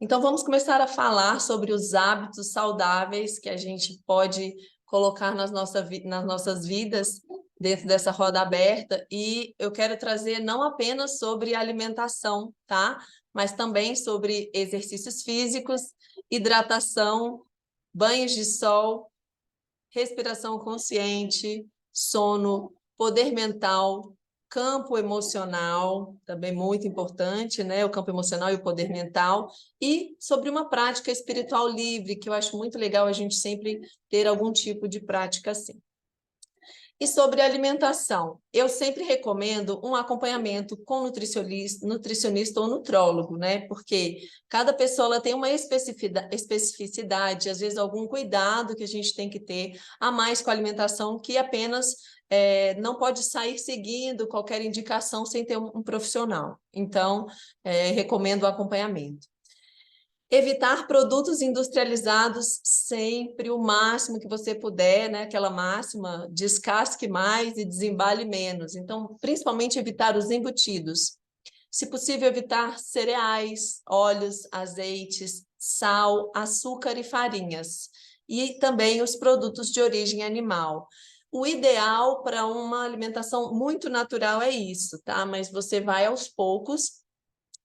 Então, vamos começar a falar sobre os hábitos saudáveis que a gente pode colocar nas nossas vidas, dentro dessa roda aberta. E eu quero trazer não apenas sobre alimentação, tá? Mas também sobre exercícios físicos, hidratação, banhos de sol, respiração consciente, sono, poder mental, campo emocional, também muito importante, né? O campo emocional e o poder mental, e sobre uma prática espiritual livre, que eu acho muito legal a gente sempre ter algum tipo de prática assim. E sobre alimentação, eu sempre recomendo um acompanhamento com nutricionista ou nutrólogo, né? Porque cada pessoa ela tem uma especificidade, às vezes algum cuidado que a gente tem que ter a mais com a alimentação, que apenas não pode sair seguindo qualquer indicação sem ter um profissional. Então, recomendo o acompanhamento. Evitar produtos industrializados sempre, o máximo que você puder, né? Aquela máxima, descasque mais e desembale menos. Então, principalmente evitar os embutidos. Se possível, evitar cereais, óleos, azeites, sal, açúcar e farinhas. E também os produtos de origem animal. O ideal para uma alimentação muito natural é isso, tá? Mas você vai aos poucos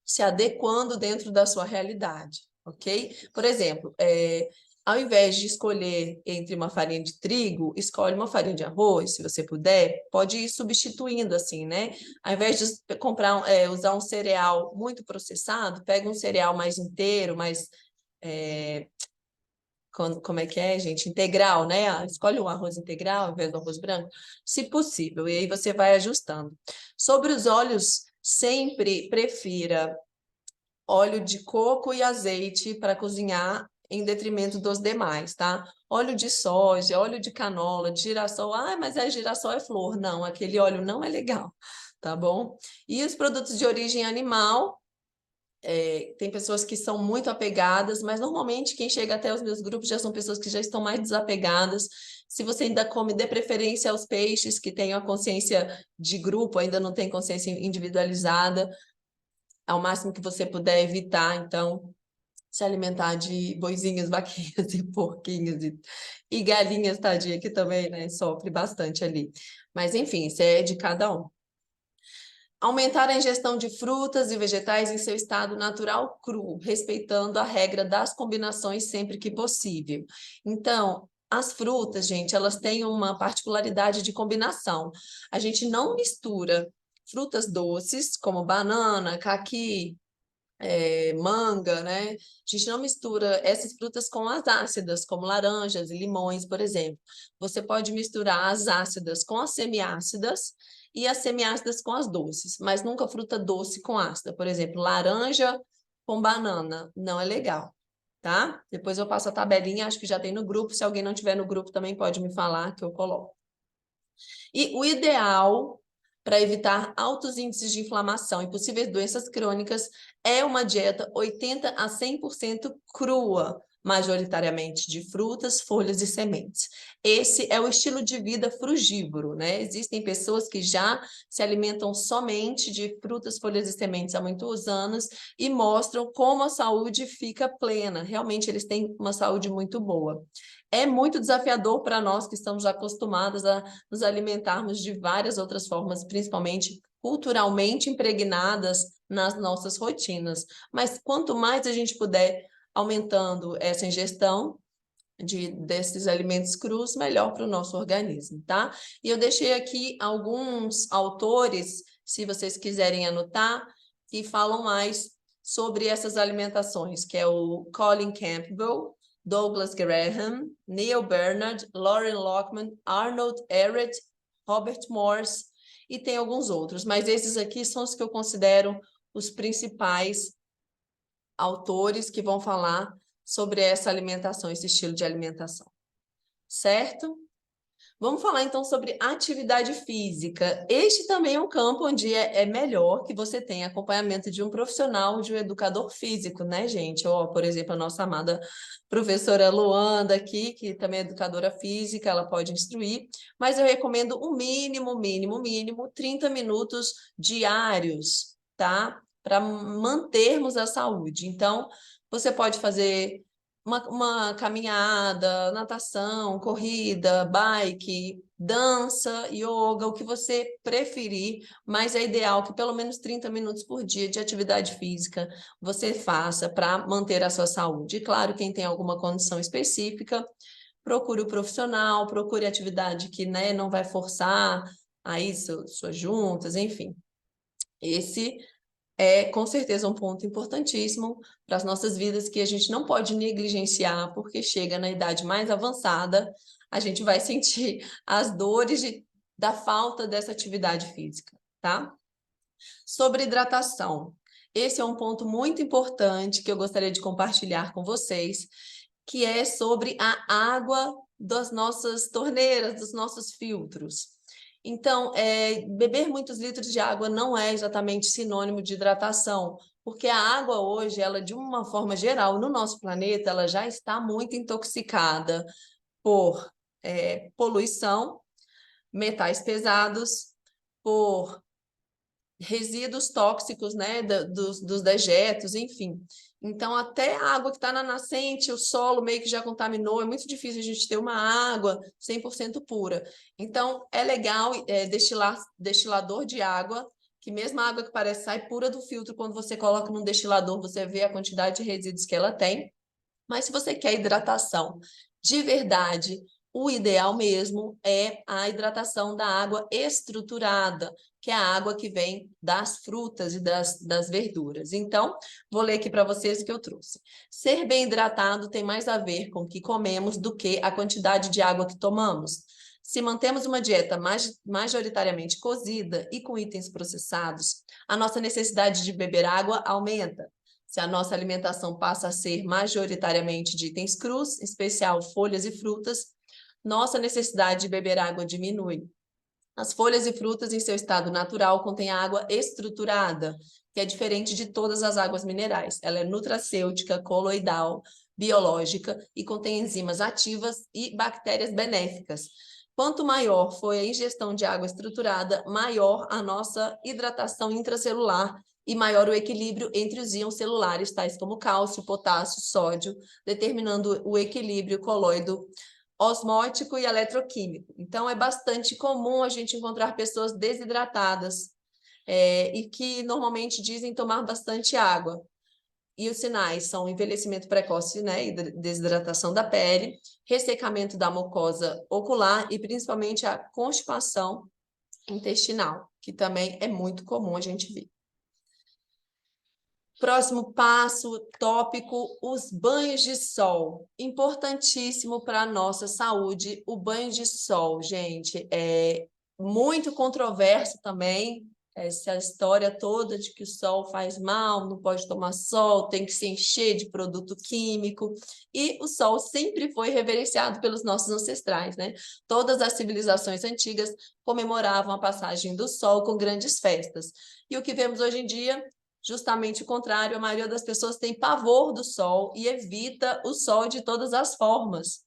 se adequando dentro da sua realidade, ok? Por exemplo, ao invés de escolher entre uma farinha de trigo, escolhe uma farinha de arroz, se você puder, pode ir substituindo assim, né? Ao invés de usar um cereal muito processado, pega um cereal mais inteiro, mais como é que é, gente? Integral, né? Escolhe um arroz integral ao invés do arroz branco, se possível, e aí você vai ajustando. Sobre os óleos, sempre prefira óleo de coco e azeite para cozinhar em detrimento dos demais, tá? Óleo de soja, óleo de canola, de girassol. Ah, mas girassol é flor. Não, aquele óleo não é legal, tá bom? E os produtos de origem animal, tem pessoas que são muito apegadas, mas normalmente quem chega até os meus grupos já são pessoas que já estão mais desapegadas. Se você ainda come, dê preferência aos peixes que tenham a consciência de grupo, ainda não tem consciência individualizada, ao máximo que você puder evitar, então, se alimentar de boizinhos, vaquinhas e porquinhos e galinhas, tadinha, que também, né, sofre bastante ali. Mas, enfim, isso é de cada um. Aumentar a ingestão de frutas e vegetais em seu estado natural cru, respeitando a regra das combinações sempre que possível. Então, as frutas, gente, elas têm uma particularidade de combinação. A gente não mistura frutas doces, como banana, caqui, manga, né? A gente não mistura essas frutas com as ácidas, como laranjas e limões, por exemplo. Você pode misturar as ácidas com as semiácidas e as semiácidas com as doces, mas nunca fruta doce com ácida. Por exemplo, laranja com banana, não é legal, tá? Depois eu passo a tabelinha, acho que já tem no grupo. Se alguém não tiver no grupo, também pode me falar que eu coloco. E o ideal para evitar altos índices de inflamação e possíveis doenças crônicas é uma dieta 80 a 100% crua, majoritariamente de frutas, folhas e sementes. Esse é o estilo de vida frugívoro, né? Existem pessoas que já se alimentam somente de frutas, folhas e sementes há muitos anos e mostram como a saúde fica plena. Realmente, eles têm uma saúde muito boa. É muito desafiador para nós que estamos acostumados a nos alimentarmos de várias outras formas, principalmente culturalmente impregnadas nas nossas rotinas. Mas quanto mais a gente puder aumentando essa ingestão desses alimentos crus, melhor para o nosso organismo, tá? E eu deixei aqui alguns autores, se vocês quiserem anotar, que falam mais sobre essas alimentações, que é o Colin Campbell, Douglas Graham, Neil Bernard, Lauren Lockman, Arnold Ehret, Robert Morse, e tem alguns outros, mas esses aqui são os que eu considero os principais autores que vão falar sobre essa alimentação, esse estilo de alimentação, certo? Vamos falar então sobre atividade física. Este também é um campo onde é melhor que você tenha acompanhamento de um profissional, de um educador físico, né, gente? Ou, por exemplo, a nossa amada professora Luanda aqui, que também é educadora física, ela pode instruir, mas eu recomendo o mínimo, 30 minutos diários, tá? Para mantermos a saúde. Então, Você pode fazer uma caminhada, natação, corrida, bike, dança, yoga, o que você preferir, mas é ideal que pelo menos 30 minutos por dia de atividade física você faça para manter a sua saúde. E claro, quem tem alguma condição específica, procure o profissional, procure atividade que, né, não vai forçar aí suas juntas, enfim. Esse é, com certeza, um ponto importantíssimo para as nossas vidas que a gente não pode negligenciar, porque chega na idade mais avançada, a gente vai sentir as dores da falta dessa atividade física, tá? Sobre hidratação. Esse é um ponto muito importante que eu gostaria de compartilhar com vocês, que é sobre a água das nossas torneiras, dos nossos filtros. Então, beber muitos litros de água não é exatamente sinônimo de hidratação, porque a água hoje, ela de uma forma geral, no nosso planeta, ela já está muito intoxicada por poluição, metais pesados, por resíduos tóxicos, né, dos dejetos, enfim. Então, até a água que está na nascente, o solo meio que já contaminou, é muito difícil a gente ter uma água 100% pura. Então, é legal destilador de água, que mesmo a água que parece sai pura do filtro, quando você coloca num destilador, você vê a quantidade de resíduos que ela tem. Mas se você quer hidratação de verdade, o ideal mesmo é a hidratação da água estruturada, que é a água que vem das frutas e das verduras. Então, vou ler aqui para vocês o que eu trouxe. Ser bem hidratado tem mais a ver com o que comemos do que a quantidade de água que tomamos. Se mantemos uma dieta majoritariamente cozida e com itens processados, a nossa necessidade de beber água aumenta. Se a nossa alimentação passa a ser majoritariamente de itens crus, em especial folhas e frutas, nossa necessidade de beber água diminui. As folhas e frutas, em seu estado natural, contêm água estruturada, que é diferente de todas as águas minerais. Ela é nutracêutica, coloidal, biológica e contém enzimas ativas e bactérias benéficas. Quanto maior foi a ingestão de água estruturada, maior a nossa hidratação intracelular e maior o equilíbrio entre os íons celulares, tais como cálcio, potássio, sódio, determinando o equilíbrio coloido osmótico e eletroquímico. Então, é bastante comum a gente encontrar pessoas desidratadas e que normalmente dizem tomar bastante água. E os sinais são envelhecimento precoce, né, e desidratação da pele, ressecamento da mucosa ocular e principalmente a constipação intestinal, que também é muito comum a gente ver. Próximo passo, tópico, os banhos de sol. Importantíssimo para a nossa saúde, o banho de sol, gente. É muito controverso também, essa história toda de que o sol faz mal, não pode tomar sol, tem que se encher de produto químico. E o sol sempre foi reverenciado pelos nossos ancestrais, né? Todas as civilizações antigas comemoravam a passagem do sol com grandes festas. E o que vemos hoje em dia? Justamente o contrário, a maioria das pessoas tem pavor do sol e evita o sol de todas as formas.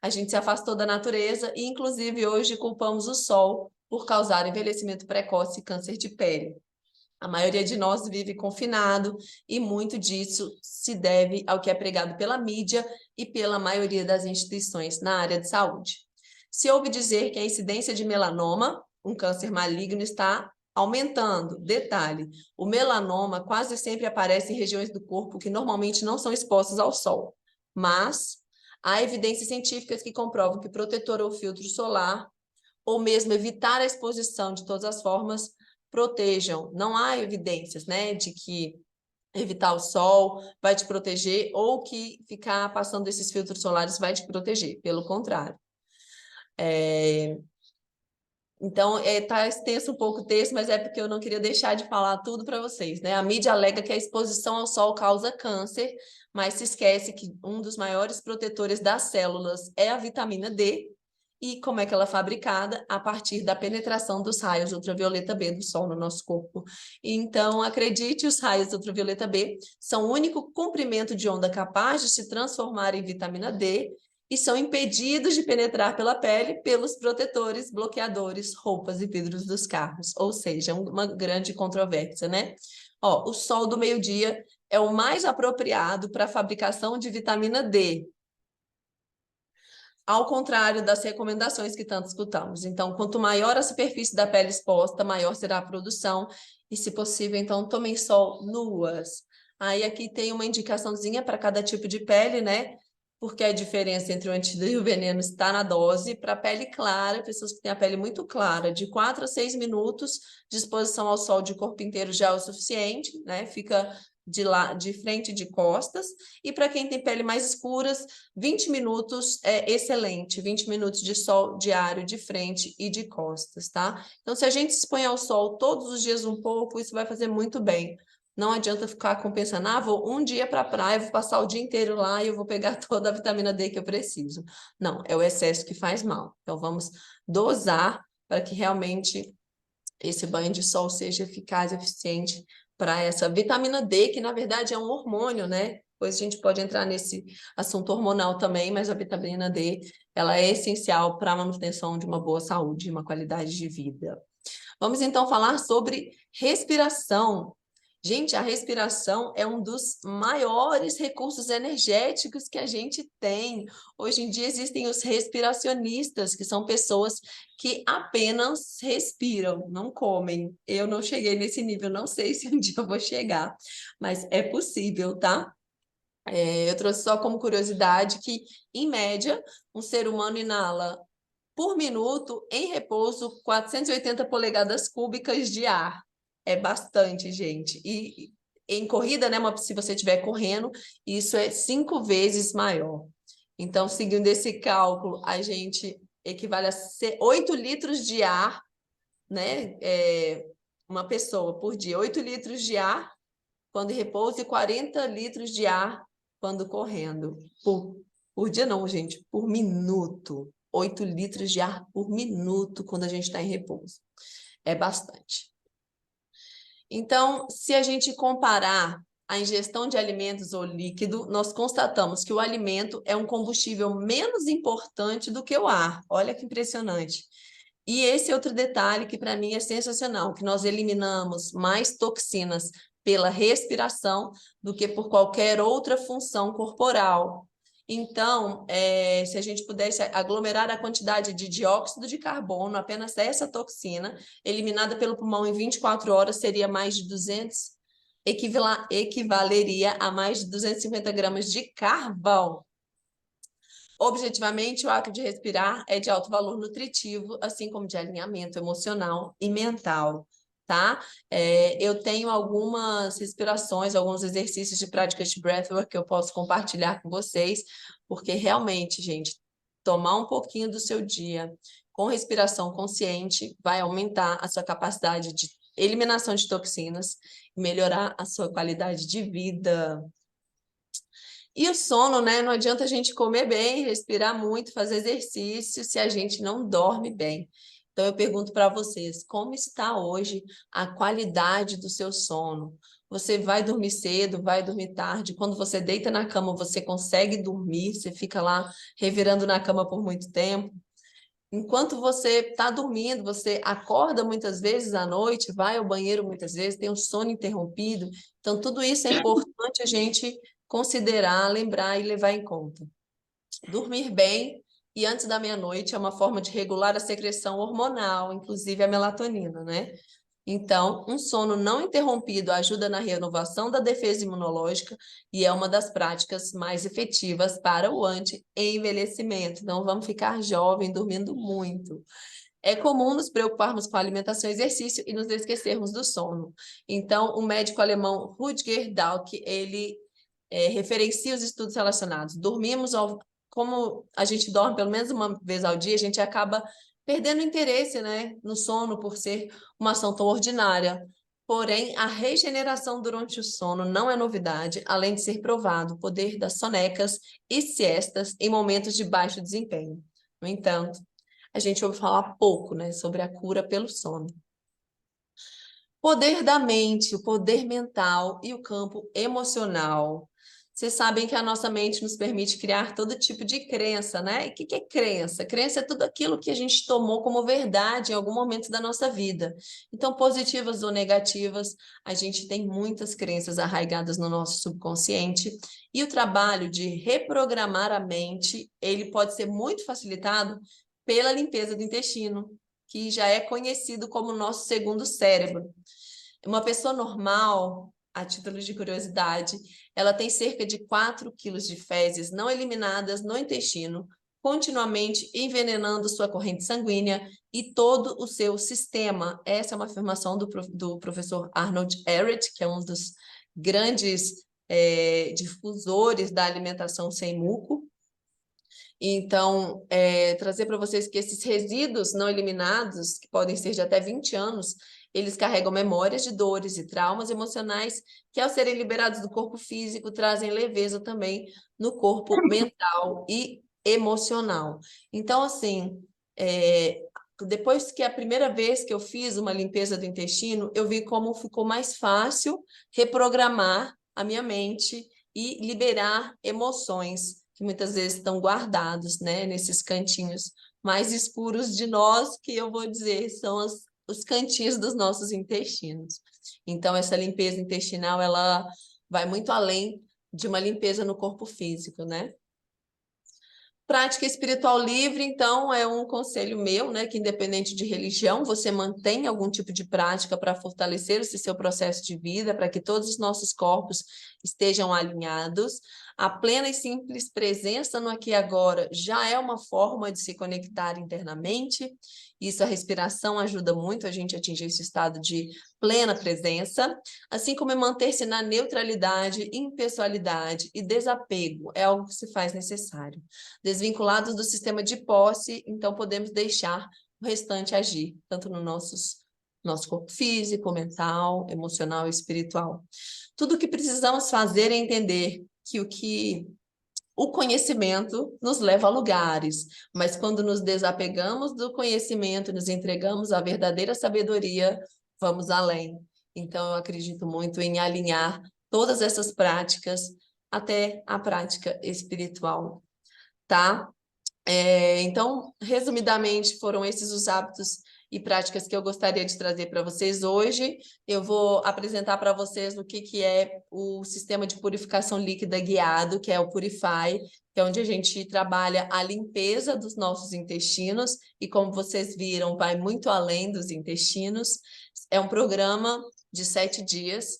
A gente se afastou da natureza e, inclusive, hoje culpamos o sol por causar envelhecimento precoce e câncer de pele. A maioria de nós vive confinado e muito disso se deve ao que é pregado pela mídia e pela maioria das instituições na área de saúde. Se ouve dizer que a incidência de melanoma, um câncer maligno, está aumentando. Detalhe, o melanoma quase sempre aparece em regiões do corpo que normalmente não são expostas ao sol, mas há evidências científicas que comprovam que protetor ou filtro solar, ou mesmo evitar a exposição de todas as formas, protejam. Não há evidências, né, de que evitar o sol vai te proteger ou que ficar passando esses filtros solares vai te proteger, pelo contrário. Então, tá extenso um pouco o texto, mas é porque eu não queria deixar de falar tudo para vocês, né? A mídia alega que a exposição ao sol causa câncer, mas se esquece que um dos maiores protetores das células é a vitamina D, e como é que ela é fabricada? A partir da penetração dos raios ultravioleta B do sol no nosso corpo. Então, acredite, os raios ultravioleta B são o único comprimento de onda capaz de se transformar em vitamina D e são impedidos de penetrar pela pele pelos protetores, bloqueadores, roupas e vidros dos carros. Ou seja, uma grande controvérsia, né? Ó, o sol do meio-dia é o mais apropriado para a fabricação de vitamina D, ao contrário das recomendações que tanto escutamos. Então, quanto maior a superfície da pele exposta, maior será a produção, e se possível, então, tomem sol nuas. Aí aqui tem uma indicaçãozinha para cada tipo de pele, né? Porque a diferença entre o antídoto e o veneno está na dose. Para pele clara, pessoas que têm a pele muito clara, de 4 a 6 minutos de exposição ao sol de corpo inteiro já é o suficiente, né? Fica de frente e de costas. E para quem tem pele mais escuras, 20 minutos é excelente, 20 minutos de sol diário de frente e de costas, tá? Então, se a gente se expõe ao sol todos os dias um pouco, isso vai fazer muito bem. Não adianta ficar compensando, vou um dia para a praia, vou passar o dia inteiro lá e eu vou pegar toda a vitamina D que eu preciso. Não, é o excesso que faz mal. Então, vamos dosar para que realmente esse banho de sol seja eficaz, eficiente para essa vitamina D, que na verdade é um hormônio, né? Depois a gente pode entrar nesse assunto hormonal também, mas a vitamina D, ela é essencial para a manutenção de uma boa saúde e uma qualidade de vida. Vamos então falar sobre respiração. Gente, a respiração é um dos maiores recursos energéticos que a gente tem. Hoje em dia existem os respiracionistas, que são pessoas que apenas respiram, não comem. Eu não cheguei nesse nível, não sei se um dia eu vou chegar, mas é possível, tá? Eu trouxe só como curiosidade que, em média, um ser humano inala por minuto, em repouso, 480 polegadas cúbicas de ar. É bastante, gente. E em corrida, né, se você estiver correndo, isso é 5 vezes maior. Então, seguindo esse cálculo, a gente equivale a 8 litros de ar, né? Uma pessoa por dia. 8 litros de ar quando em repouso e 40 litros de ar quando correndo. Por dia não, gente, por minuto. 8 litros de ar por minuto quando a gente está em repouso. É bastante. Então, se a gente comparar a ingestão de alimentos ou líquido, nós constatamos que o alimento é um combustível menos importante do que o ar. Olha que impressionante. E esse é outro detalhe que para mim é sensacional, que nós eliminamos mais toxinas pela respiração do que por qualquer outra função corporal. Então, se a gente pudesse aglomerar a quantidade de dióxido de carbono, apenas essa toxina, eliminada pelo pulmão em 24 horas, seria mais de 200, equivaleria a mais de 250 gramas de carvão. Objetivamente, o ato de respirar é de alto valor nutritivo, assim como de alinhamento emocional e mental, tá? Eu tenho algumas respirações, alguns exercícios de prática de breathwork que eu posso compartilhar com vocês, porque realmente, gente, tomar um pouquinho do seu dia com respiração consciente vai aumentar a sua capacidade de eliminação de toxinas e melhorar a sua qualidade de vida. E o sono, né? Não adianta a gente comer bem, respirar muito, fazer exercício se a gente não dorme bem. Então, eu pergunto para vocês, como está hoje a qualidade do seu sono? Você vai dormir cedo, vai dormir tarde? Quando você deita na cama, você consegue dormir? Você fica lá revirando na cama por muito tempo? Enquanto você está dormindo, você acorda muitas vezes à noite, vai ao banheiro muitas vezes, tem um sono interrompido. Então, tudo isso é importante a gente considerar, lembrar e levar em conta. Dormir bem e antes da meia-noite é uma forma de regular a secreção hormonal, inclusive a melatonina, né? Então, um sono não interrompido ajuda na renovação da defesa imunológica e é uma das práticas mais efetivas para o anti-envelhecimento. Não vamos ficar jovem dormindo muito. É comum nos preocuparmos com a alimentação e exercício e nos esquecermos do sono. Então, o médico alemão Rutger Dahlke, ele referencia os estudos relacionados. Como a gente dorme pelo menos uma vez ao dia, a gente acaba perdendo interesse, né, no sono por ser uma ação tão ordinária. Porém, a regeneração durante o sono não é novidade, além de ser provado o poder das sonecas e siestas em momentos de baixo desempenho. No entanto, a gente ouve falar pouco, né, sobre a cura pelo sono. Poder da mente, o poder mental e o campo emocional. Vocês sabem que a nossa mente nos permite criar todo tipo de crença, né? E o que é crença? Crença é tudo aquilo que a gente tomou como verdade em algum momento da nossa vida. Então, positivas ou negativas, a gente tem muitas crenças arraigadas no nosso subconsciente. E o trabalho de reprogramar a mente, ele pode ser muito facilitado pela limpeza do intestino, que já é conhecido como o nosso segundo cérebro. Uma pessoa normal, a título de curiosidade, ela tem cerca de 4 quilos de fezes não eliminadas no intestino, continuamente envenenando sua corrente sanguínea e todo o seu sistema. Essa é uma afirmação do professor Arnold Ehret, que é um dos grandes difusores da alimentação sem muco. Então, trazer para vocês que esses resíduos não eliminados, que podem ser de até 20 anos, eles carregam memórias de dores e traumas emocionais que, ao serem liberados do corpo físico, trazem leveza também no corpo mental e emocional. Então, assim, depois que a primeira vez que eu fiz uma limpeza do intestino, eu vi como ficou mais fácil reprogramar a minha mente e liberar emoções que muitas vezes estão guardados, né, nesses cantinhos mais escuros de nós, que eu vou dizer são os cantinhos dos nossos intestinos. Então, essa limpeza intestinal, ela vai muito além de uma limpeza no corpo físico, né? Prática espiritual livre, então, é um conselho meu, né, que independente de religião, você mantém algum tipo de prática para fortalecer esse seu processo de vida, para que todos os nossos corpos estejam alinhados. A plena e simples presença no aqui e agora já é uma forma de se conectar internamente. Isso, a respiração ajuda muito a gente a atingir esse estado de plena presença, assim como manter-se na neutralidade, impessoalidade e desapego, é algo que se faz necessário. Desvinculados do sistema de posse, então podemos deixar o restante agir, tanto no nosso corpo físico, mental, emocional e espiritual. Tudo o que precisamos fazer é entender que o conhecimento nos leva a lugares, mas quando nos desapegamos do conhecimento, nos entregamos à verdadeira sabedoria, vamos além. Então, eu acredito muito em alinhar todas essas práticas até a prática espiritual, tá? Então, resumidamente, foram esses os hábitos e práticas que eu gostaria de trazer para vocês hoje. Eu vou apresentar para vocês o que é o sistema de purificação líquida guiado, que é o Purify, que é onde a gente trabalha a limpeza dos nossos intestinos, e como vocês viram, vai muito além dos intestinos. É um programa de 7 dias,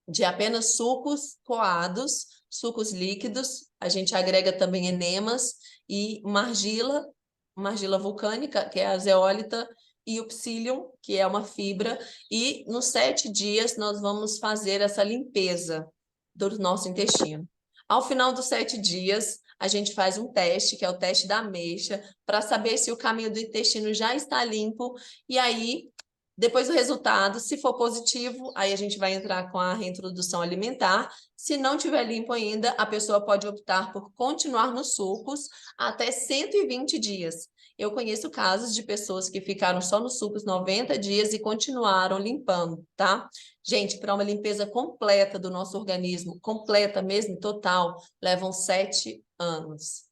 de apenas sucos coados, sucos líquidos, a gente agrega também enemas e uma argila vulcânica, que é a zeólita, e o psyllium, que é uma fibra, e nos 7 dias nós vamos fazer essa limpeza do nosso intestino. Ao final dos 7 dias, a gente faz um teste, que é o teste da ameixa, para saber se o caminho do intestino já está limpo, e aí depois do resultado, se for positivo, aí a gente vai entrar com a reintrodução alimentar. Se não tiver limpo ainda, a pessoa pode optar por continuar nos sucos até 120 dias. Eu conheço casos de pessoas que ficaram só nos sucos 90 dias e continuaram limpando, tá? Gente, para uma limpeza completa do nosso organismo, completa mesmo, total, levam 7 anos.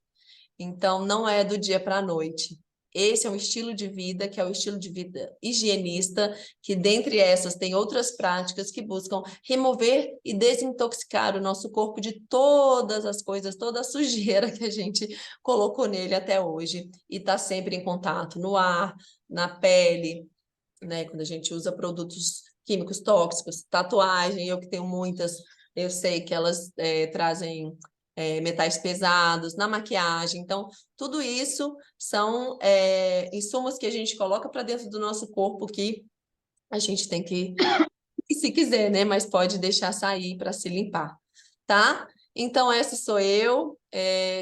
Então, não é do dia para a noite. Esse é um estilo de vida que é o estilo de vida higienista, que dentre essas tem outras práticas que buscam remover e desintoxicar o nosso corpo de todas as coisas, toda a sujeira que a gente colocou nele até hoje, e está sempre em contato no ar, na pele, né? Quando a gente usa produtos químicos tóxicos, tatuagem, eu que tenho muitas, eu sei que elas trazem metais pesados, na maquiagem. Então, tudo isso são insumos que a gente coloca para dentro do nosso corpo que a gente tem que, se quiser, né? Mas pode deixar sair para se limpar, tá? Então, essa sou eu,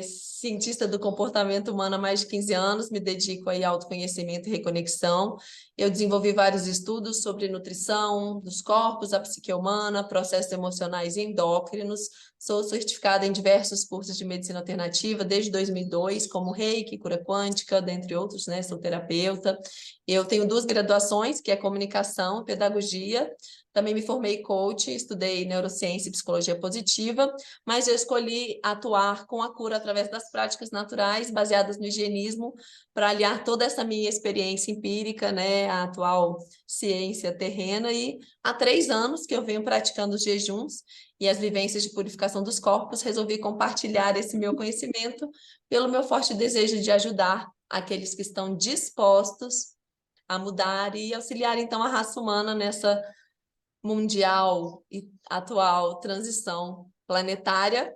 cientista do comportamento humano há mais de 15 anos, me dedico aí ao autoconhecimento e reconexão. Eu desenvolvi vários estudos sobre nutrição dos corpos, a psique humana, processos emocionais e endócrinos. Sou certificada em diversos cursos de medicina alternativa desde 2002, como Reiki, cura quântica, dentre outros, né? Sou terapeuta. Eu tenho 2 graduações, que é comunicação e pedagogia, Também me formei coach, estudei neurociência e psicologia positiva, mas eu escolhi atuar com a cura através das práticas naturais, baseadas no higienismo, para aliar toda essa minha experiência empírica, né, à atual ciência terrena. E há 3 anos que eu venho praticando os jejuns e as vivências de purificação dos corpos, resolvi compartilhar esse meu conhecimento pelo meu forte desejo de ajudar aqueles que estão dispostos a mudar e auxiliar, então, a raça humana nessa mundial e atual transição planetária.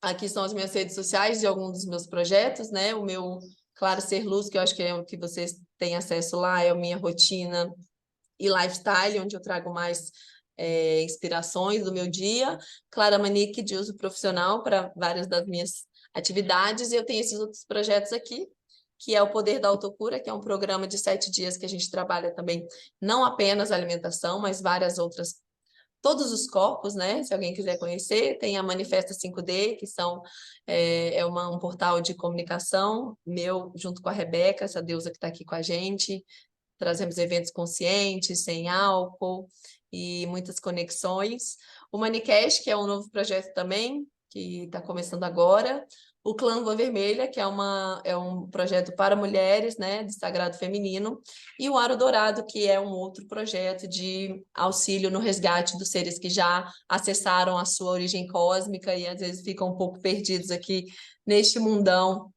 Aqui são as minhas redes sociais de alguns dos meus projetos, né? O meu Claro Ser Luz, que eu acho que é o que vocês têm acesso lá, é a minha rotina e lifestyle, onde eu trago mais inspirações do meu dia. Clara Manique, de uso profissional para várias das minhas atividades. E eu tenho esses outros projetos aqui, que é o Poder da Autocura, que é um programa de 7 dias que a gente trabalha também, não apenas alimentação, mas várias outras, todos os corpos, né? Se alguém quiser conhecer, tem a Manifesta 5D, que um portal de comunicação meu, junto com a Rebeca, essa deusa que está aqui com a gente. Trazemos eventos conscientes, sem álcool e muitas conexões. O Manicast, que é um novo projeto também, que está começando agora. O Clã Lua Vermelha, que é um projeto para mulheres, né, de sagrado feminino. E o Aro Dourado, que é um outro projeto de auxílio no resgate dos seres que já acessaram a sua origem cósmica e às vezes ficam um pouco perdidos aqui neste mundão,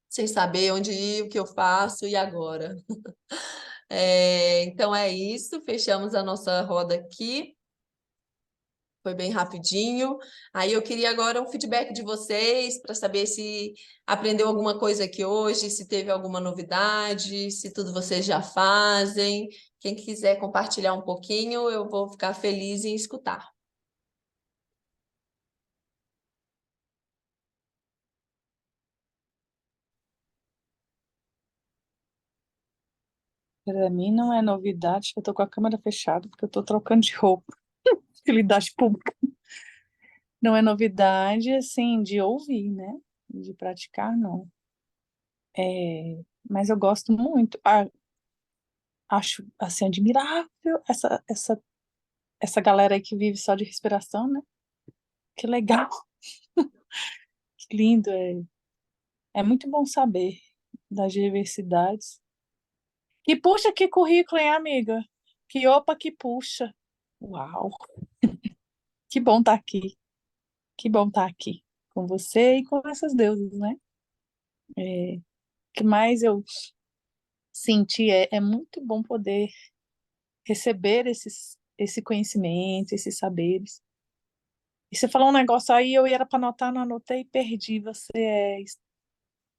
sem saber onde ir, o que eu faço e agora. Então é isso, fechamos a nossa roda aqui. Foi bem rapidinho. Aí eu queria agora um feedback de vocês para saber se aprendeu alguma coisa aqui hoje, se teve alguma novidade, se tudo vocês já fazem. Quem quiser compartilhar um pouquinho, eu vou ficar feliz em escutar. Para mim não é novidade, eu tô com a câmera fechada porque eu tô trocando de roupa. Utilidade pública. Não é novidade, assim, de ouvir, né? De praticar, não. Mas eu gosto muito. Acho, assim, admirável essa galera aí que vive só de respiração, né? Que legal, que lindo. É muito bom saber das diversidades. Que puxa, que currículo, hein, amiga? Que opa, que puxa. Uau, que bom estar aqui. Que bom estar aqui com você e com essas deusas, né? O que mais eu senti é muito bom poder receber esse conhecimento, esses saberes. E você falou um negócio aí, eu era para anotar, não anotei e perdi. Você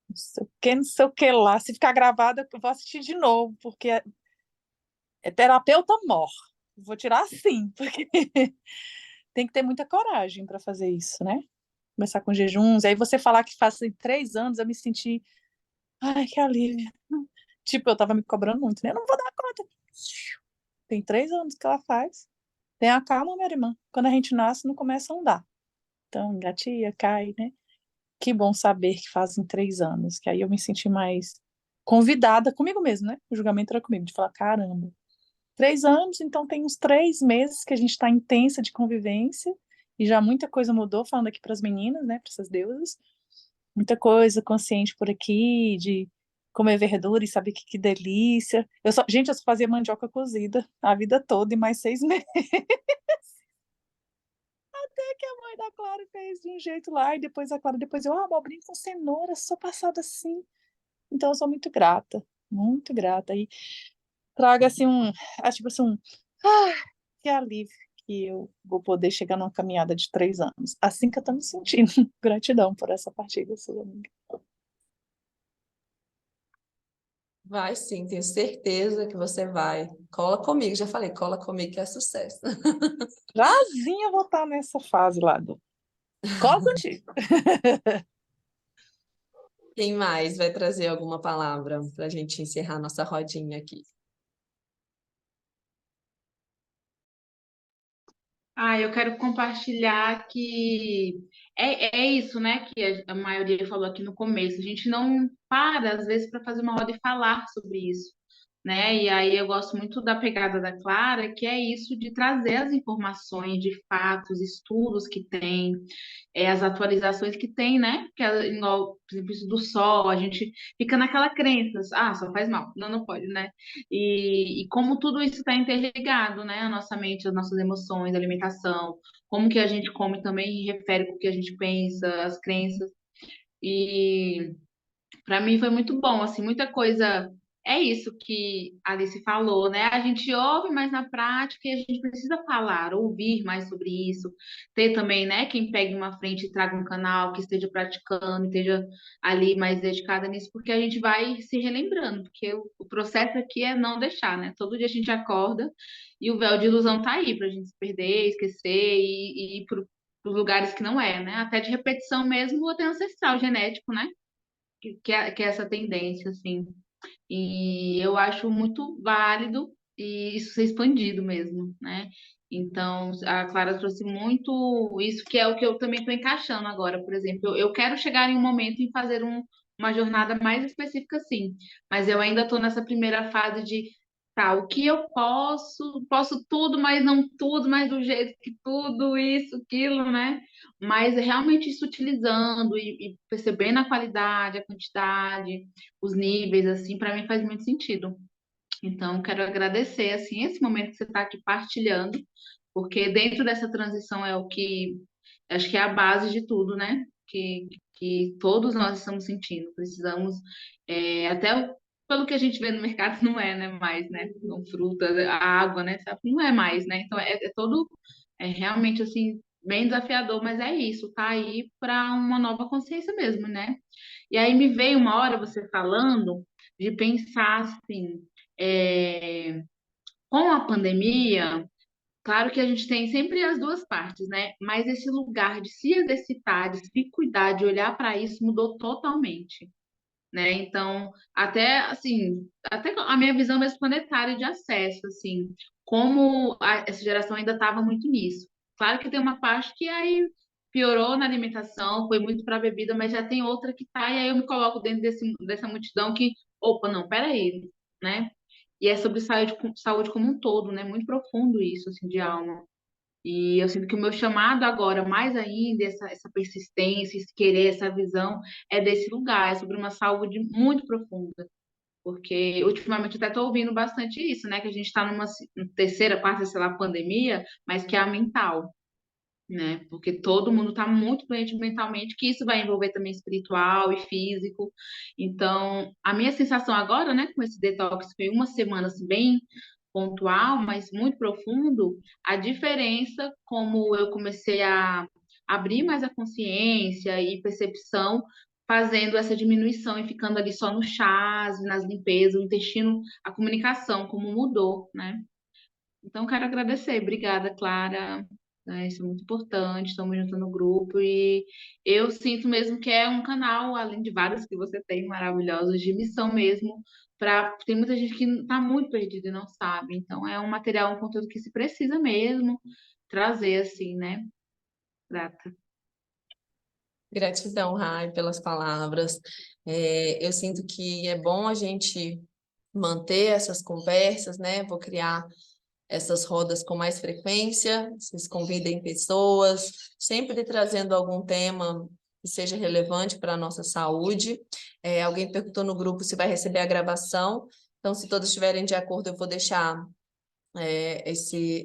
não sei o que, não sei o que lá. Se ficar gravado, eu vou assistir de novo, porque é terapeuta mor. Vou tirar assim, porque tem que ter muita coragem para fazer isso, né? Começar com jejuns. Aí você falar que faz 3 anos, eu me senti, ai, que alívio. Tipo, eu tava me cobrando muito, né? Eu não vou dar conta. Tem 3 anos que ela faz. Tenha calma, minha irmã. Quando a gente nasce, não começa a andar. Então, engatia, cai, né? Que bom saber que fazem 3 anos, que aí eu me senti mais convidada comigo mesmo, né? O julgamento era comigo, de falar, caramba, 3 anos, então tem uns 3 meses que a gente está intensa de convivência e já muita coisa mudou, falando aqui para as meninas, né? Para essas deusas. Muita coisa consciente por aqui, de comer verdura e saber que delícia. Gente, eu só fazia mandioca cozida a vida toda e mais 6 meses. Até que a mãe da Clara fez de um jeito lá, e depois a Clara, depois eu, abobrinha com cenoura, só passada assim. Então eu sou muito grata. E traga assim tipo assim, ah, que alívio que eu vou poder chegar numa caminhada de 3 anos. Assim que eu tô me sentindo. Gratidão por essa partilha sua, amiga. Vai sim, tenho certeza que você vai. Cola comigo, já falei, cola comigo que é sucesso. Jazinha eu vou estar nessa fase lá do. Cola contigo. Quem mais vai trazer alguma palavra para a gente encerrar nossa rodinha aqui? Eu quero compartilhar que é isso, né, que a maioria falou aqui no começo. A gente não para, às vezes, para fazer uma roda e falar sobre isso. né? E aí eu gosto muito da pegada da Clara, que é isso de trazer as informações de fatos, estudos que tem, as atualizações que tem, né? Que é igual, por exemplo, isso do sol, a gente fica naquela crença, só faz mal, não, não pode, né? E como tudo isso está interligado, né? A nossa mente, as nossas emoções, a alimentação, como que a gente come também refere com o que a gente pensa, as crenças. E para mim foi muito bom, assim, muita coisa. É isso que a Alice falou, né? A gente ouve, mas na prática a gente precisa falar, ouvir mais sobre isso. Ter também, né, quem pegue uma frente e traga um canal que esteja praticando, esteja ali mais dedicada nisso, porque a gente vai se relembrando, porque o processo aqui é não deixar, né? Todo dia a gente acorda e o véu de ilusão tá aí pra gente se perder, esquecer e ir para os lugares que não é, né? Até de repetição mesmo, ou até ancestral, genético, né? Que é essa tendência, assim. E eu acho muito válido e isso ser expandido mesmo, né? Então, a Clara trouxe muito isso, que é o que eu também estou encaixando agora, por exemplo. Eu quero chegar em um momento em fazer uma jornada mais específica, sim, mas eu ainda estou nessa primeira fase de, tá, o que eu posso tudo, mas não tudo, mas do jeito que tudo, isso, aquilo, né? Mas realmente isso utilizando e percebendo a qualidade, a quantidade, os níveis, assim, para mim faz muito sentido. Então, quero agradecer, assim, esse momento que você está aqui partilhando, porque dentro dessa transição é o que, acho que é a base de tudo, né? Que todos nós estamos sentindo. Precisamos, até pelo que a gente vê no mercado, não é, né, mais, né? Com fruta, a água, né? Sabe? Não é mais, né? Então, é todo, realmente, assim, bem desafiador, mas é isso, tá aí para uma nova consciência mesmo, né? E aí me veio uma hora você falando de pensar assim, é, com a pandemia, claro que a gente tem sempre as duas partes, né? Mas esse lugar de se exercitar, de se cuidar, de olhar para isso mudou totalmente, né? Então, até assim, até a minha visão mesmo planetária de acesso, assim, como essa geração ainda estava muito nisso. Claro que tem uma parte que aí piorou na alimentação, foi muito para a bebida, mas já tem outra que tá, e aí eu me coloco dentro dessa multidão que, opa, não, peraí, né? E é sobre saúde como um todo, né? Muito profundo isso, assim, de alma. E eu sinto que o meu chamado agora, mais ainda, essa persistência, esse querer, essa visão, é desse lugar, é sobre uma saúde muito profunda. Porque ultimamente eu até estou ouvindo bastante isso, né? Que a gente está numa terceira, quarta, sei lá, pandemia, mas que é a mental, né? Porque todo mundo está muito doente mentalmente, que isso vai envolver também espiritual e físico. Então, a minha sensação agora, né, com esse detox, foi uma semana assim, bem pontual, mas muito profundo, a diferença como eu comecei a abrir mais a consciência e percepção, fazendo essa diminuição e ficando ali só no chás, nas limpezas, o intestino, a comunicação, como mudou, né? Então, quero agradecer. Obrigada, Clara. Isso é muito importante. Estamos juntos no grupo e eu sinto mesmo que é um canal, além de vários que você tem maravilhosos, de missão mesmo. Tem muita gente que está muito perdida e não sabe. Então, é um material, um conteúdo que se precisa mesmo trazer, assim, né? Grata. Gratidão, Rai, pelas palavras. Eu sinto que é bom a gente manter essas conversas, né? Vou criar essas rodas com mais frequência, vocês convidem pessoas, sempre trazendo algum tema que seja relevante para a nossa saúde. Alguém perguntou no grupo se vai receber a gravação, então, se todos estiverem de acordo, eu vou deixar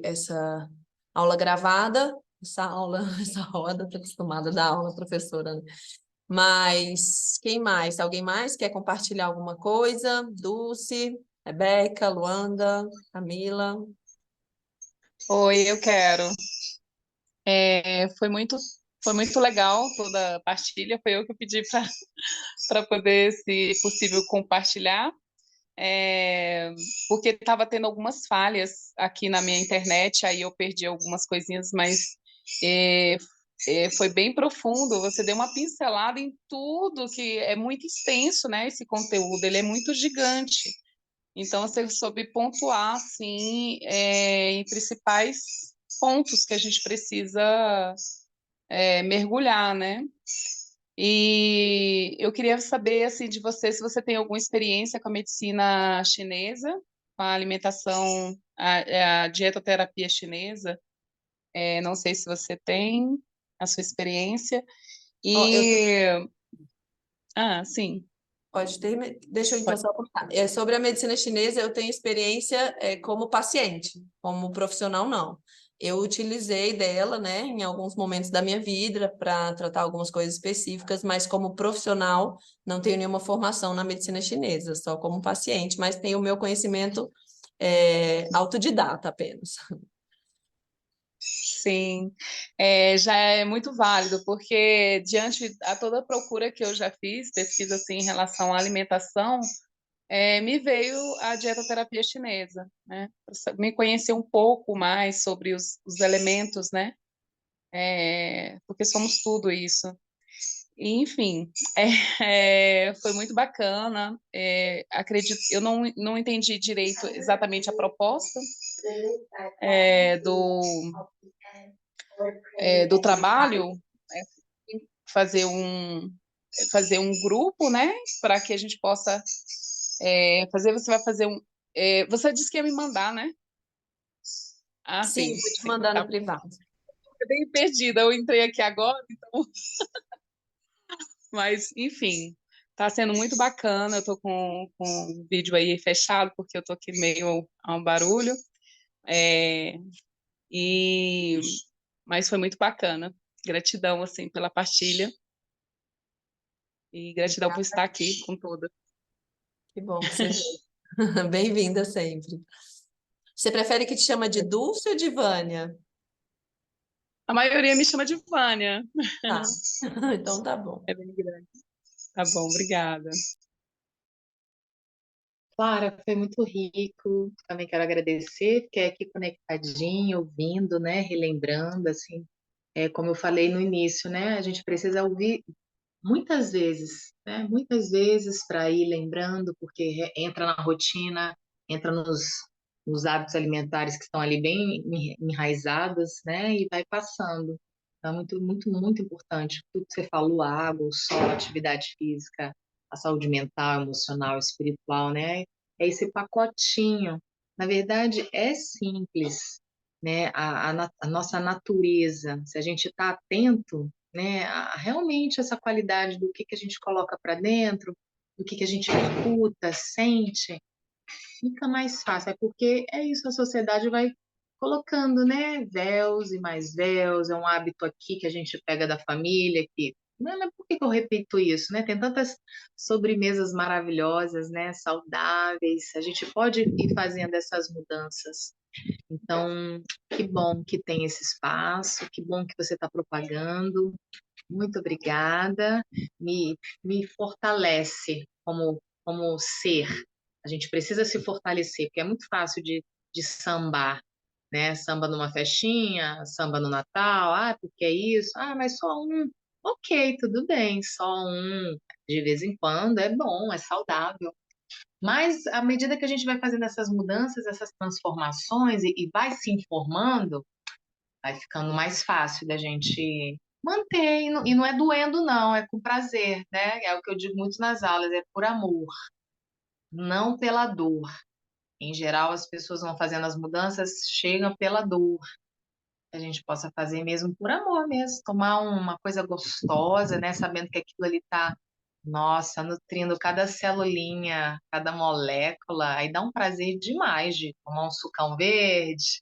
essa aula gravada, essa aula, essa roda, estou acostumada a dar aula, professora, né? Mas quem mais? Alguém mais quer compartilhar alguma coisa? Dulce, Rebeca, Luanda, Camila? Oi, eu quero. Foi muito legal toda a partilha. Foi eu que pedi para poder, se possível, compartilhar, porque estava tendo algumas falhas aqui na minha internet, aí eu perdi algumas coisinhas, mas é, foi bem profundo. Você deu uma pincelada em tudo, que é muito extenso, né? Esse conteúdo, ele é muito gigante. Então, você soube pontuar, assim, em principais pontos que a gente precisa mergulhar, né? E eu queria saber assim de você se você tem alguma experiência com a medicina chinesa, com a alimentação, a dietoterapia chinesa. Não sei se você tem a sua experiência. Ó, E sim, pode ter, deixa eu então pode. só contar. Sobre a medicina chinesa, eu tenho experiência como paciente, como profissional, não. Eu utilizei dela, né, em alguns momentos da minha vida para tratar algumas coisas específicas, mas como profissional, não tenho nenhuma formação na medicina chinesa, só como paciente, mas tenho o meu conhecimento autodidata apenas. Sim, já é muito válido, porque diante a toda a procura que eu já fiz, pesquisa assim, em relação à alimentação, me veio a dietoterapia chinesa, né? Me conhecer um pouco mais sobre os elementos, né? Porque somos tudo isso. E, enfim, foi muito bacana. Acredito, eu não entendi direito exatamente a proposta do do trabalho, né, fazer fazer um grupo, né, para que a gente possa fazer. Você vai fazer você disse que ia me mandar, né? Sim, Sim, vou te sim, mandar tá. no privado. Eu bem perdida, eu entrei aqui agora, então, mas enfim, tá sendo muito bacana. Eu tô com o vídeo aí fechado porque eu tô aqui meio a um barulho, é, e mas foi muito bacana. Gratidão assim pela partilha. E gratidão por estar aqui com todas. Que bom que você veio. Bem-vinda sempre. Você prefere que te chama de Dulce ou de Vânia? A maioria me chama de Vânia. Tá. Então tá bom. É bem grande. Tá bom, obrigada. Clara, foi muito rico. Também quero agradecer, fiquei aqui conectadinho, ouvindo, né, relembrando, assim, como eu falei no início, né, a gente precisa ouvir muitas vezes, né, muitas vezes para ir lembrando, porque entra na rotina, entra nos hábitos alimentares que estão ali bem enraizados, né, e vai passando. Então, é muito, muito, muito importante. Tudo que você falou, a água, o sol, a atividade física, a saúde mental, emocional, espiritual, né? É esse pacotinho. Na verdade, é simples, né? A nossa natureza, se a gente está atento, né? Realmente essa qualidade do que a gente coloca para dentro, do que a gente escuta, sente, fica mais fácil. É porque é isso, a sociedade vai colocando, né? Véus e mais véus, é um hábito aqui que a gente pega da família, que mas por que eu repito isso, né? Tem tantas sobremesas maravilhosas, né? Saudáveis. A gente pode ir fazendo essas mudanças. Então, que bom que tem esse espaço, que bom que você está propagando. Muito obrigada. Me fortalece como ser. A gente precisa se fortalecer, porque é muito fácil de sambar, né? Samba numa festinha, samba no Natal, porque é isso? Mas só um. Ok, tudo bem, só um. De vez em quando é bom, é saudável. Mas à medida que a gente vai fazendo essas mudanças, essas transformações e vai se informando, vai ficando mais fácil da gente manter. E não é doendo, não, é com prazer, né? É o que eu digo muito nas aulas, é por amor, não pela dor. Em geral, as pessoas vão fazendo as mudanças, chegam pela dor. Que a gente possa fazer mesmo por amor mesmo, tomar uma coisa gostosa, né? Sabendo que aquilo ali tá, nossa, nutrindo cada celulinha, cada molécula. Aí dá um prazer demais de tomar um sucão verde,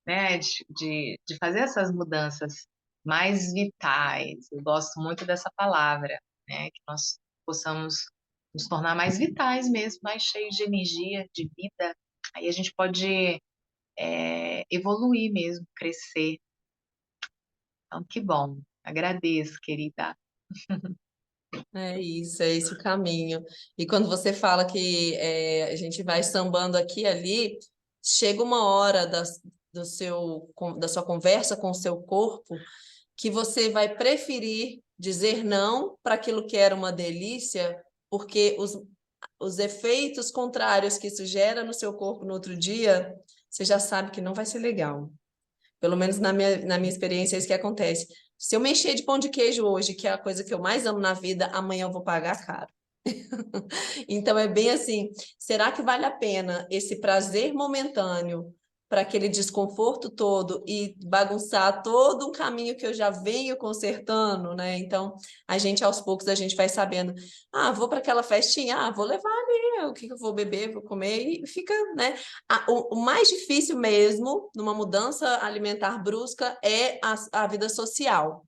né? De fazer essas mudanças mais vitais. Eu gosto muito dessa palavra, né? Que nós possamos nos tornar mais vitais mesmo, mais cheios de energia, de vida. Aí a gente pode evoluir mesmo, crescer. Então, que bom. Agradeço, querida. É isso, é esse o caminho. E quando você fala que a gente vai sambando aqui e ali, chega uma hora da sua conversa com o seu corpo que você vai preferir dizer não para aquilo que era uma delícia, porque os efeitos contrários que isso gera no seu corpo no outro dia, você já sabe que não vai ser legal. Pelo menos na minha experiência, é isso que acontece. Se eu me encher de pão de queijo hoje, que é a coisa que eu mais amo na vida, amanhã eu vou pagar caro. Então é bem assim, será que vale a pena esse prazer momentâneo para aquele desconforto todo e bagunçar todo um caminho que eu já venho consertando, né? Então, a gente aos poucos a gente vai sabendo, vou para aquela festinha, vou levar ali, o que que eu vou beber, vou comer e fica, né? O mais difícil mesmo numa mudança alimentar brusca é a vida social.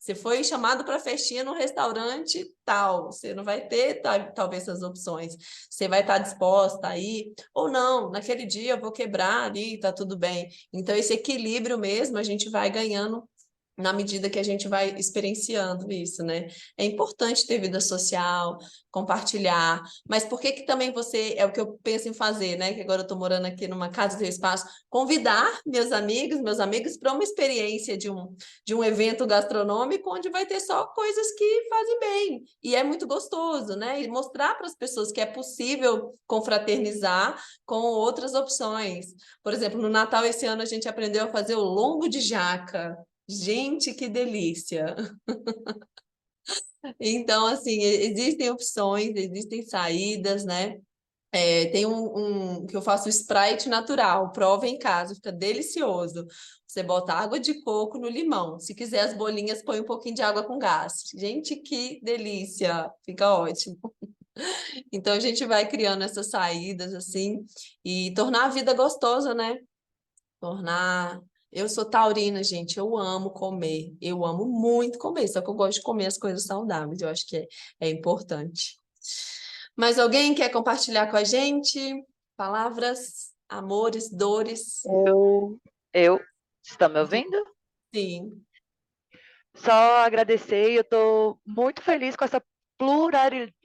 Você foi chamado para festinha no restaurante tal, você não vai ter talvez essas opções. Você vai estar disposta a ir ou não, naquele dia eu vou quebrar ali, tá tudo bem. Então esse equilíbrio mesmo a gente vai ganhando na medida que a gente vai experienciando isso, né? É importante ter vida social, compartilhar, mas por que que também você, é o que eu penso em fazer, né? Que agora eu estou morando aqui numa casa do espaço, convidar meus amigos para uma experiência de um evento gastronômico onde vai ter só coisas que fazem bem, e é muito gostoso, né? E mostrar para as pessoas que é possível confraternizar com outras opções. Por exemplo, no Natal esse ano a gente aprendeu a fazer o lombo de jaca. Gente, que delícia! Então, assim, existem opções, existem saídas, né? Tem um que eu faço Sprite natural, prova em casa, fica delicioso. Você bota água de coco no limão. Se quiser as bolinhas, põe um pouquinho de água com gás. Gente, que delícia! Fica ótimo. Então a gente vai criando essas saídas assim e tornar a vida gostosa, né? Tornar. Eu sou taurina, gente. Eu amo comer. Eu amo muito comer. Só que eu gosto de comer as coisas saudáveis. Eu acho que é importante. Mas alguém quer compartilhar com a gente palavras, amores, dores? Eu, estão me ouvindo? Sim. Só agradecer, eu estou muito feliz com essa pluralidade,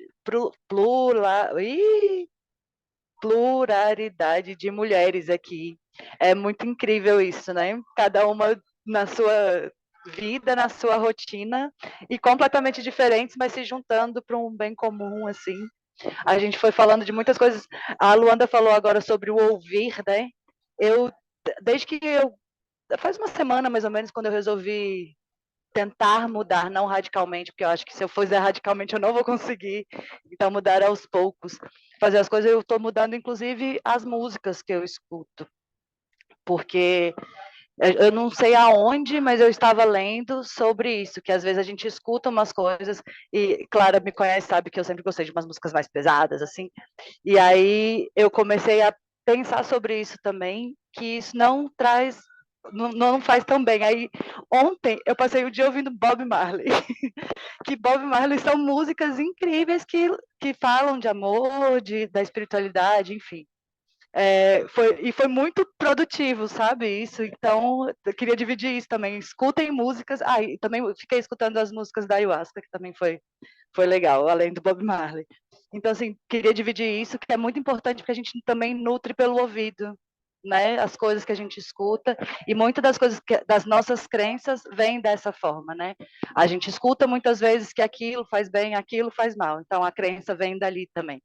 pluralidade de mulheres aqui. É muito incrível isso, né? Cada uma na sua vida, na sua rotina, e completamente diferentes, mas se juntando para um bem comum, assim. A gente foi falando de muitas coisas. A Luanda falou agora sobre o ouvir, né? Desde que faz uma semana mais ou menos, quando eu resolvi tentar mudar, não radicalmente, porque eu acho que se eu fizer radicalmente eu não vou conseguir, então mudar aos poucos, fazer as coisas, eu estou mudando inclusive as músicas que eu escuto, porque eu não sei aonde, mas eu estava lendo sobre isso, que às vezes a gente escuta umas coisas, e Clara me conhece, sabe que eu sempre gostei de umas músicas mais pesadas, assim, e aí eu comecei a pensar sobre isso também, que isso não traz, não faz tão bem. Aí ontem eu passei o dia ouvindo Bob Marley, que Bob Marley são músicas incríveis que falam de amor, da espiritualidade, enfim. Foi muito produtivo, sabe? Isso, então eu queria dividir isso também. Escutem músicas. E também fiquei escutando as músicas da Ayahuasca, que também foi legal, além do Bob Marley. Então, assim, queria dividir isso, que é muito importante, porque a gente também nutre pelo ouvido, né? As coisas que a gente escuta, e muitas das coisas das nossas crenças vêm dessa forma, né? A gente escuta muitas vezes que aquilo faz bem, aquilo faz mal, então a crença vem dali também.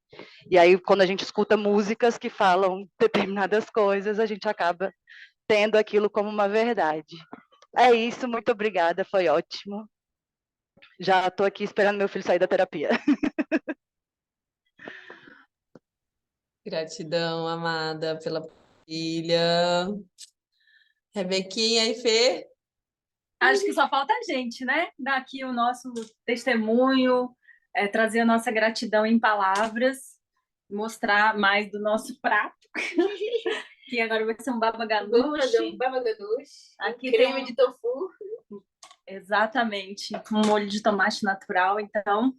E aí, quando a gente escuta músicas que falam determinadas coisas, a gente acaba tendo aquilo como uma verdade. É isso, muito obrigada, foi ótimo. Já estou aqui esperando meu filho sair da terapia. Gratidão, amada, pela filha. Rebequinha e Fê? Acho que só falta a gente, né? Dar aqui o nosso testemunho, trazer a nossa gratidão em palavras, mostrar mais do nosso prato, que agora vai ser um baba Vamos fazer ganoush. um baba ganoush, Aqui creme tem de tofu. Exatamente, um molho de tomate natural, então,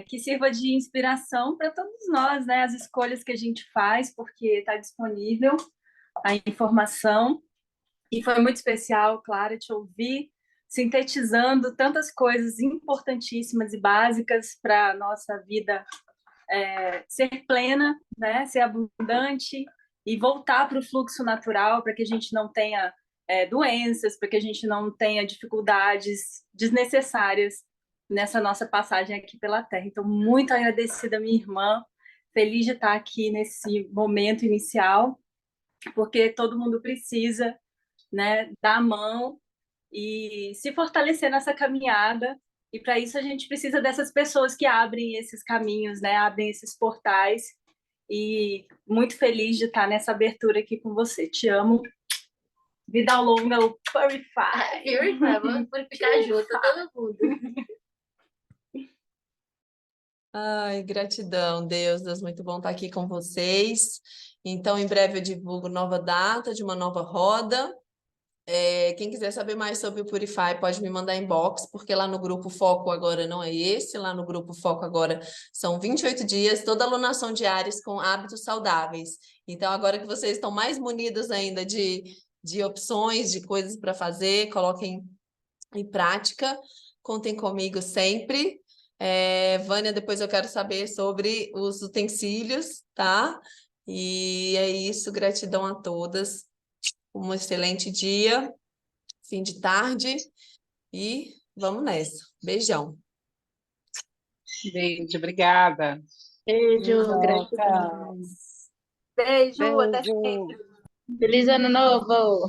que sirva de inspiração para todos nós, né? As escolhas que a gente faz, porque está disponível a informação. E foi muito especial, Clara, te ouvir, sintetizando tantas coisas importantíssimas e básicas para a nossa vida ser plena, né? Ser abundante e voltar para o fluxo natural, para que a gente não tenha doenças, para que a gente não tenha dificuldades desnecessárias nessa nossa passagem aqui pela Terra. Então, muito agradecida, minha irmã, feliz de estar aqui nesse momento inicial, porque todo mundo precisa, né, dar a mão e se fortalecer nessa caminhada. E para isso a gente precisa dessas pessoas que abrem esses caminhos, né? Abrem esses portais. E muito feliz de estar nessa abertura aqui com você. Te amo. Vida longa, o Purify. Purify, vamos purificar junto, todo mundo. Ai, gratidão, Deus. Deus, muito bom estar aqui com vocês. Então, em breve eu divulgo nova data de uma nova roda. Quem quiser saber mais sobre o Purify pode me mandar inbox, porque lá no grupo Foco agora não é esse, lá no grupo Foco agora são 28 dias, toda alunação de áreas com hábitos saudáveis. Então, agora que vocês estão mais munidos ainda de opções, de coisas para fazer, coloquem em prática, contem comigo sempre. Vânia, depois eu quero saber sobre os utensílios, tá? E é isso, gratidão a todas. Um excelente dia, fim de tarde e vamos nessa. Beijão. Beijo, obrigada. Beijo, Tchau. gratidão. Beijo, até Beijo. sempre. Feliz ano novo!